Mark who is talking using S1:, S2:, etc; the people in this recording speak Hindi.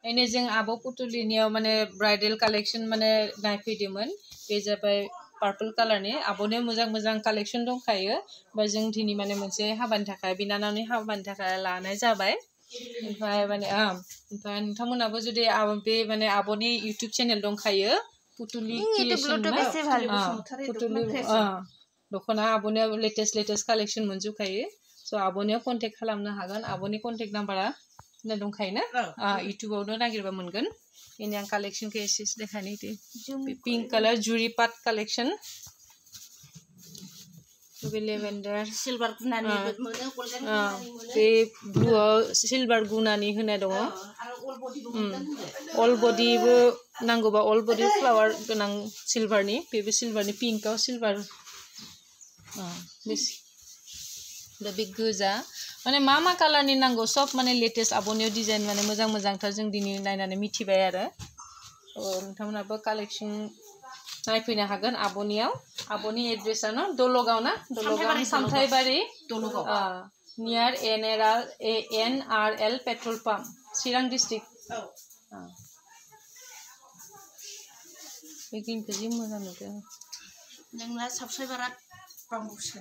S1: एने जों आब' पुतुलिनियाव माने ब्राइडेल कालेक्शन माने नायफैदोंमोन बे जाबाय पार्पल कालारनि आब'नो मोजां मोजां कालेक्शन दंखायो बा जों दिनै माने मोनसे हाबानि थाखाय बिनानावनि हाबानि थाखाय लानाय जाबाय ओमफ्राय माने ओमफ्राय नोंथांमोनाबो जुदि बे माने आब'नि इउटुब चेनेल दंखायो पुतुलि पुतुलि दख'ना आब'नियाव लेटेस्ट कालेक्शन मोनजोबखायो स' आब'नियाव कन्टेक्ट खालामनो हागोन आब'नि कन्टेक्ट नाम्बारा दंखायो ना इउटुबावनो नागिरबा मोनगोन बेनि आं कालेक्शनखौ एसे देखायनो पिंक कालार जुरि पाट कालेक्शन बे लेभेन्डार
S2: सिलभार गुनानि मोनो गल्डेन गुनानि मोनो
S1: बे ब्लुआव सिलभार गुनानि होनाय दङ अल बडिबो नांगौबा अल बडि फ्लावार गोनां सिलभारनि बेबो सिलभारनि पिंकआव सिलभार बे गोजा माने मा कालारनि नांगौ सब माने लेटेस्ट आब'नियाव डिजाइन माने मोजां मोजांथार जों दिनै नायनानै मिथिबाय आरो नोंथांमोनाबो कालेक्शन नायफैनो हागोन आब'नियाव आब'नि एड्रेसा न दलगाव ना दलगाव सामथाइबारि नियार NRL पेट्रल पाम्प चिरां डिस्ट्रिक्ट बे गिनखौ जि मोजां नुदों
S2: नोंना साबस्क्राइबारा बांबावसो